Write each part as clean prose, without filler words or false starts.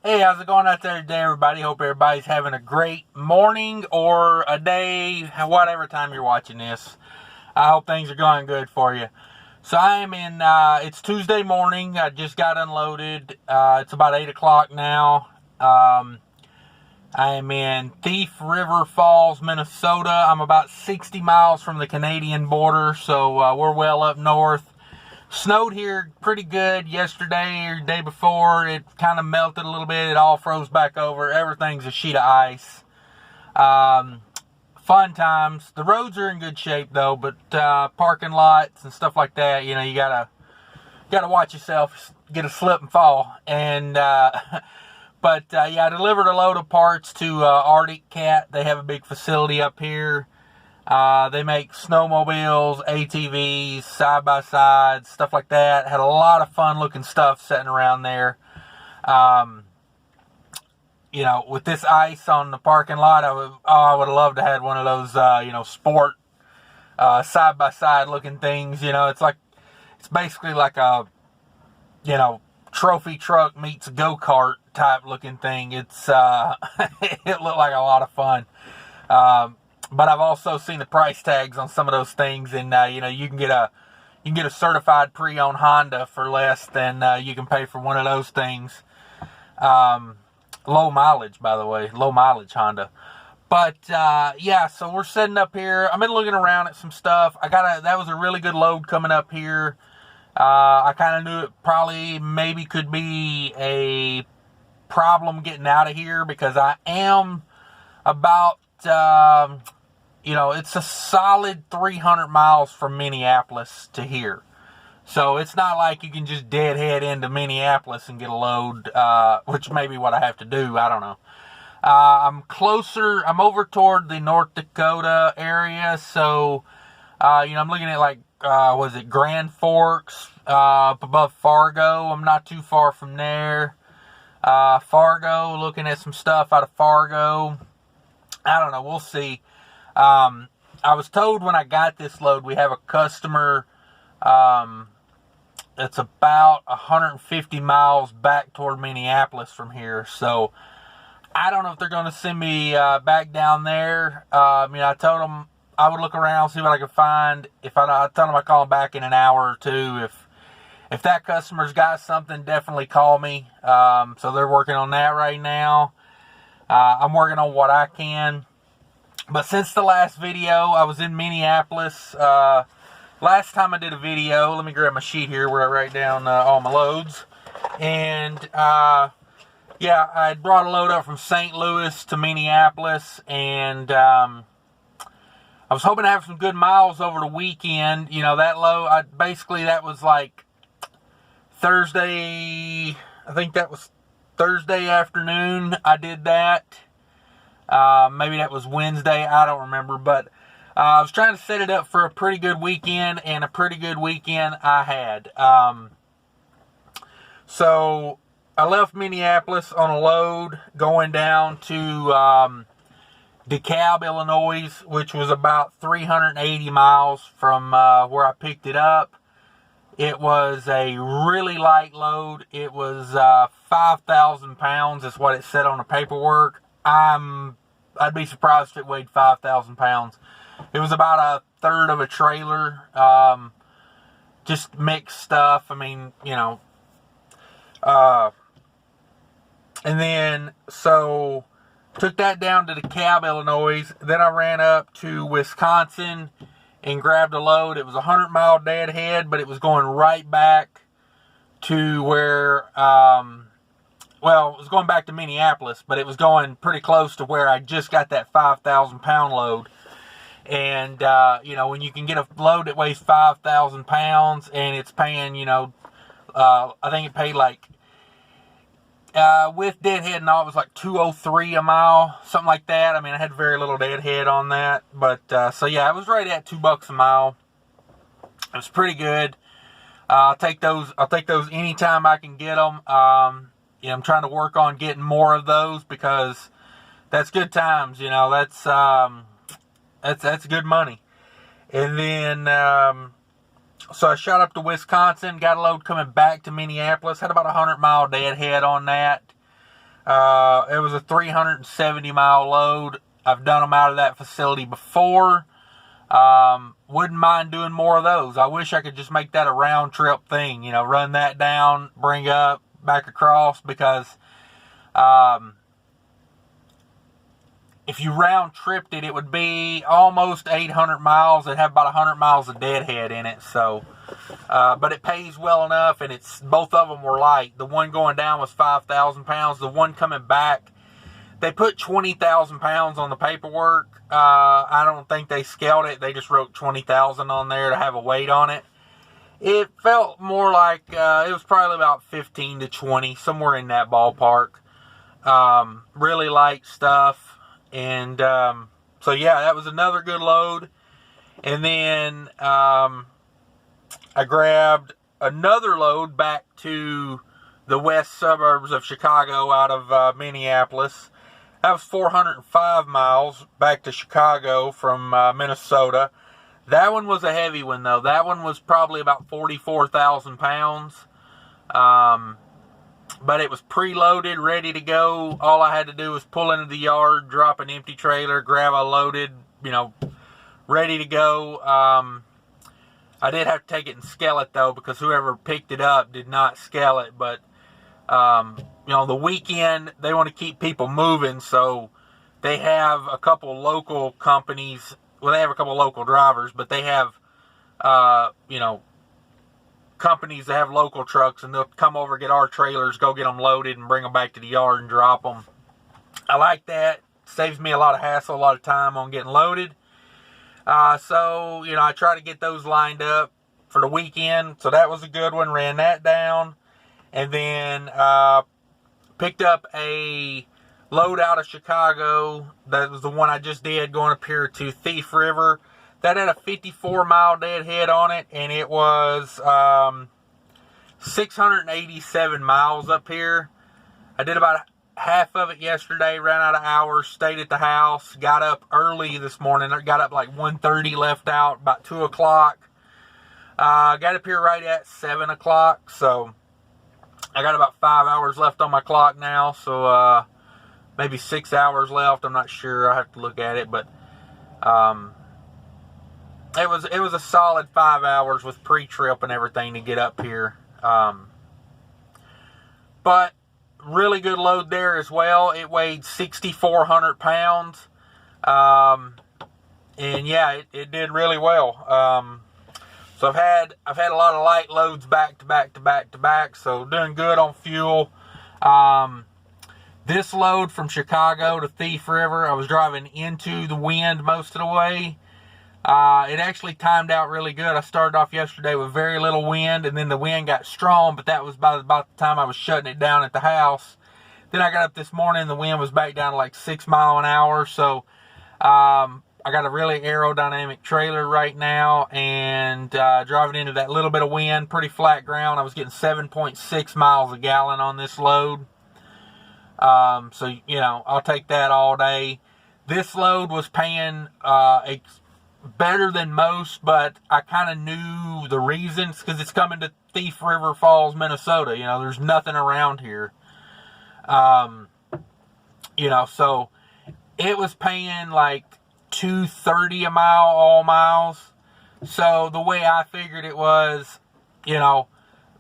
Hey, how's it going out there today, everybody? Hope everybody's having a great morning or a day, whatever time you're watching this. I hope things are going good for you. So I am in, it's Tuesday morning. I just got unloaded. It's about 8 o'clock now. I am in Thief River Falls, Minnesota. I'm about 60 miles from the Canadian border, so we're well up north. Snowed here pretty good yesterday or the day before. It kind of melted a little bit. It all froze back over. Everything's a sheet of ice. Fun times. The roads are in good shape though, but parking lots and stuff like that, you know, you gotta watch yourself, get a slip and fall. And but yeah, I delivered a load of parts to Arctic Cat. They have a big facility up here. They make snowmobiles, ATVs, side-by-sides, stuff like that. Had a lot of fun-looking stuff sitting around there. You know, with this ice on the parking lot, I would have loved to have one of those, you know, sport, side-by-side looking things. You know, it's basically like a, you know, trophy truck meets go-kart type looking thing. It's, it looked like a lot of fun. But I've also seen the price tags on some of those things, and you know, you can get a certified pre-owned Honda for less than you can pay for one of those things. Low mileage, by the way, low mileage Honda. But yeah, so we're setting up here. I've been looking around at some stuff. That was a really good load coming up here. I kind of knew it probably maybe could be a problem getting out of here because I am about you know, it's a solid 300 miles from Minneapolis to here. So it's not like you can just deadhead into Minneapolis and get a load, which may be what I have to do. I don't know. I'm over toward the North Dakota area. So, you know, I'm looking at like, was it Grand Forks, up above Fargo. I'm not too far from there. Fargo, looking at some stuff out of Fargo. I don't know. We'll see. I was told when I got this load, we have a customer, that's about 150 miles back toward Minneapolis from here. So I don't know if they're going to send me, back down there. I mean, I told them I would look around, see what I could find. I told them I'd call them back in an hour or two. If that customer's got something, definitely call me. So they're working on that right now. I'm working on what I can. But since the last video, I was in Minneapolis. Last time I did a video, let me grab my sheet here where I write down all my loads. And yeah, I brought a load up from St. Louis to Minneapolis. And I was hoping to have some good miles over the weekend. You know, that load, basically that was like Thursday, I think that was Thursday afternoon I did that. Maybe that was Wednesday, I don't remember, but I was trying to set it up for a pretty good weekend, and a pretty good weekend I had. So I left Minneapolis on a load going down to DeKalb, Illinois, which was about 380 miles from where I picked it up. It was a really light load. It was 5,000 pounds is what it said on the paperwork. I'd be surprised if it weighed 5,000 pounds. It was about a third of a trailer. Just mixed stuff. I mean, you know. And then, so, took that down to DeKalb, Illinois. Then I ran up to Wisconsin and grabbed a load. It was a 100-mile deadhead, but it was going right back to where, well, it was going back to Minneapolis, but it was going pretty close to where I just got that 5,000-pound load. And, you know, when you can get a load that weighs 5,000 pounds and it's paying, you know, I think it paid like, with deadhead and all, it was like $2.03 a mile, something like that. I mean, I had very little deadhead on that. But, so yeah, it was right at $2 a mile. It was pretty good. I'll take those anytime I can get them. You know, I'm trying to work on getting more of those because that's good times, you know, that's good money. And then, so I shot up to Wisconsin, got a load coming back to Minneapolis, had about a 100-mile deadhead on that. It was a 370-mile load. I've done them out of that facility before. Wouldn't mind doing more of those. I wish I could just make that a round trip thing. Run that down, bring up, back across, because if you round tripped it, it would be almost 800 miles. It'd have about 100 miles of deadhead in it. So, but it pays well enough, and both of them were light. The one going down was 5,000 pounds. The one coming back, they put 20,000 pounds on the paperwork. I don't think they scaled it. They just wrote 20,000 on there to have a weight on it. It felt more like it was probably about 15 to 20, somewhere in that ballpark. Really light stuff. And so, yeah, that was another good load. And then I grabbed another load back to the west suburbs of Chicago out of Minneapolis. That was 405 miles back to Chicago from Minnesota. That one was a heavy one, though. That one was probably about 44,000 pounds. But it was preloaded, ready to go. All I had to do was pull into the yard, drop an empty trailer, grab a loaded, ready to go. I did have to take it and scale it, though, because whoever picked it up did not scale it. But the weekend, they want to keep people moving, so they have a couple local companies. Well, they have a couple local drivers, but they have, companies that have local trucks, and they'll come over, get our trailers, go get them loaded, and bring them back to the yard and drop them. I like that. Saves me a lot of hassle, a lot of time on getting loaded. So, I try to get those lined up for the weekend. So that was a good one. Ran that down. And then picked up a load out of Chicago. That was the one I just did, going up here to Thief River. That had a 54-mile deadhead on it, and it was 687 miles up here. I did about half of it yesterday, ran out of hours, stayed at the house, got up early this morning. I got up like 1:30, left out about 2 o'clock. Got up here right at 7 o'clock, so I got about 5 hours left on my clock now, so maybe 6 hours left. I'm not sure. I have to look at it, but it was a solid 5 hours with pre-trip and everything to get up here. But really good load there as well. It weighed 6,400 pounds. And yeah, it did really well. So I've had a lot of light loads back to back. So doing good on fuel. This load from Chicago to Thief River, I was driving into the wind most of the way. It actually timed out really good. I started off yesterday with very little wind, and then the wind got strong, but that was by about the time I was shutting it down at the house. Then I got up this morning, the wind was back down to like 6 miles an hour, so I got a really aerodynamic trailer right now, and driving into that little bit of wind, pretty flat ground. I was getting 7.6 miles a gallon on this load. So, I'll take that all day. This load was paying better than most, but I kind of knew the reasons, because it's coming to Thief River Falls, Minnesota. There's nothing around here. So it was paying like $2.30 a mile, all miles. So the way I figured it was,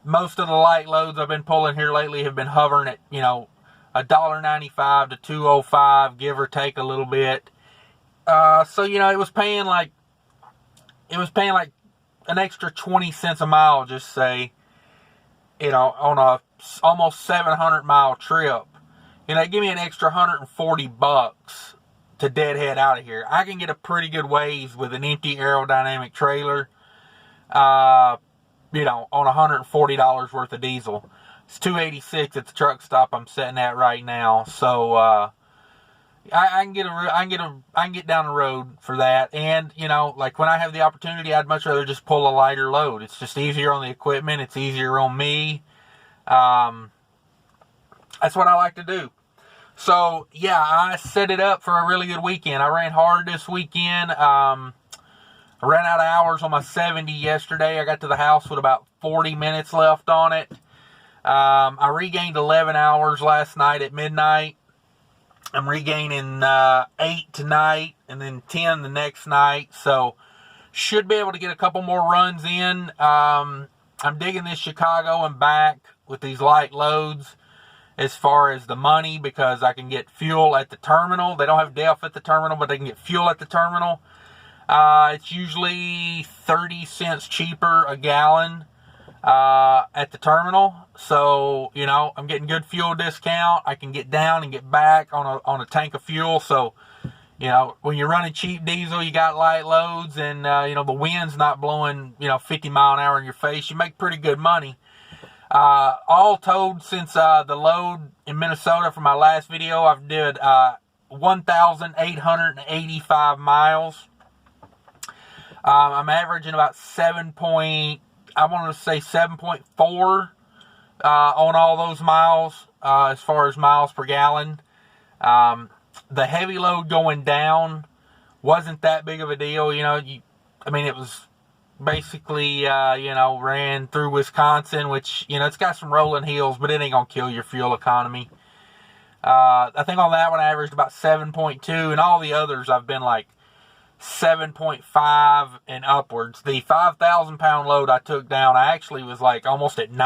most of the light loads I've been pulling here lately have been hovering at, $1.95 to $2.05, give or take a little bit. So, it was paying like an extra 20 cents a mile, just say, on a almost 700 mile trip. Give me an extra $140 to deadhead out of here. I can get a pretty good ways with an empty aerodynamic trailer, on $140 worth of diesel. It's $2.86 at the truck stop I'm sitting at right now. So, I can get down the road for that. And, like when I have the opportunity, I'd much rather just pull a lighter load. It's just easier on the equipment. It's easier on me. That's what I like to do. So, yeah, I set it up for a really good weekend. I ran hard this weekend. I ran out of hours on my 70 yesterday. I got to the house with about 40 minutes left on it. I regained 11 hours last night at midnight. I'm regaining 8 tonight and then 10 the next night. So should be able to get a couple more runs in. I'm digging this Chicago and back with these light loads as far as the money, because I can get fuel at the terminal. They don't have DEF at the terminal, but they can get fuel at the terminal. It's usually 30 cents cheaper a gallon at the terminal. So, you know, I'm getting good fuel discount. I can get down and get back on a tank of fuel. So, you know, when you're running cheap diesel, you got light loads, and, you know, the wind's not blowing, 50 mile an hour in your face. You make pretty good money. All told, since the load in Minnesota for my last video, I've did 1,885 miles. I'm averaging about 7.4 on all those miles as far as miles per gallon. The heavy load going down wasn't that big of a deal. It was basically, ran through Wisconsin, which, it's got some rolling hills, but it ain't going to kill your fuel economy. I think on that one I averaged about 7.2, and all the others I've been like 7.5 and upwards. The 5,000 pound load I took down, I actually was like almost at 8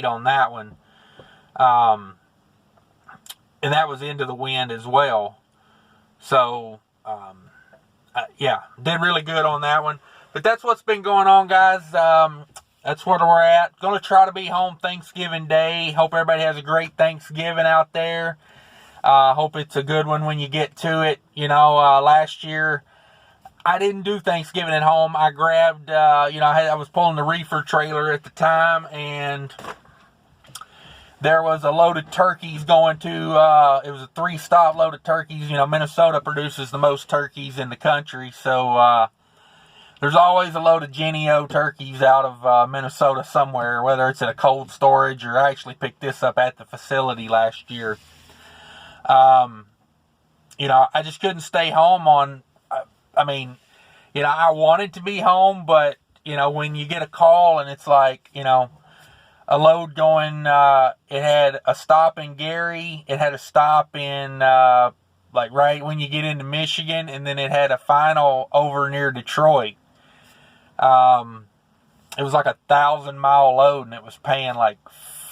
on that one. And that was into the wind as well. So, did really good on that one. But that's what's been going on, guys. That's where we're at. Going to try to be home Thanksgiving Day. Hope everybody has a great Thanksgiving out there. Hope it's a good one when you get to it. Last year I didn't do Thanksgiving at home. I grabbed, I was pulling the reefer trailer at the time, and there was a load of turkeys going to, it was a 3-stop load of turkeys. Minnesota produces the most turkeys in the country, so there's always a load of Jennie-O turkeys out of Minnesota somewhere, whether it's at a cold storage, or I actually picked this up at the facility last year. I just couldn't stay home I wanted to be home, but, when you get a call and it's like, a load going, it had a stop in Gary, it had a stop in, right when you get into Michigan, and then it had a final over near Detroit. It was like 1,000-mile load, and it was paying like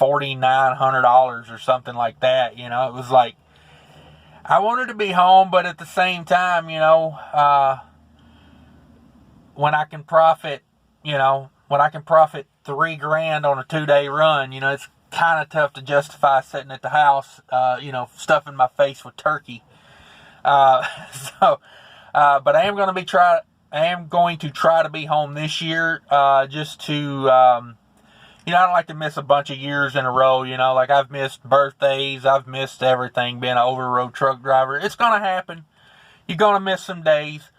$4,900 or something like that. It was like, I wanted to be home, but at the same time, when I can profit, $3,000 on a 2-day run, it's kind of tough to justify sitting at the house, stuffing my face with turkey. But I am going to try to be home this year, just to, I don't like to miss a bunch of years in a row, like I've missed birthdays, I've missed everything, being an over-the-road truck driver. It's going to happen. You're going to miss some days,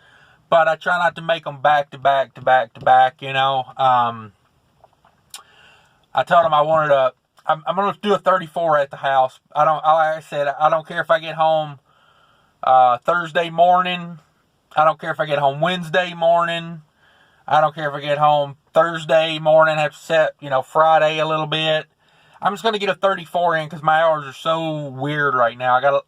but I try not to make them back to back to back to back, I told him I'm going to do a 34 at the house. Like I said, I don't care if I get home Thursday morning. I don't care if I get home Wednesday morning. I don't care if I get home Thursday morning, have to set, Friday a little bit. I'm just going to get a 34 in because my hours are so weird right now. I got,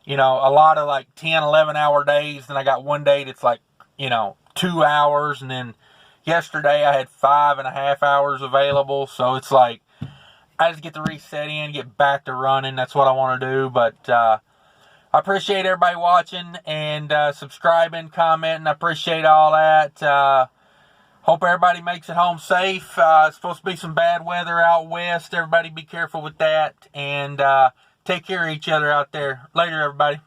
a lot of like 10, 11 hour days. Then I got one day that's like, 2 hours. And then yesterday I had 5.5 hours available. So it's like, I just get the reset in, get back to running. That's what I want to do. But I appreciate everybody watching and subscribing, commenting. I appreciate all that. Hope everybody makes it home safe. It's supposed to be some bad weather out west. Everybody be careful with that. And take care of each other out there. Later, everybody.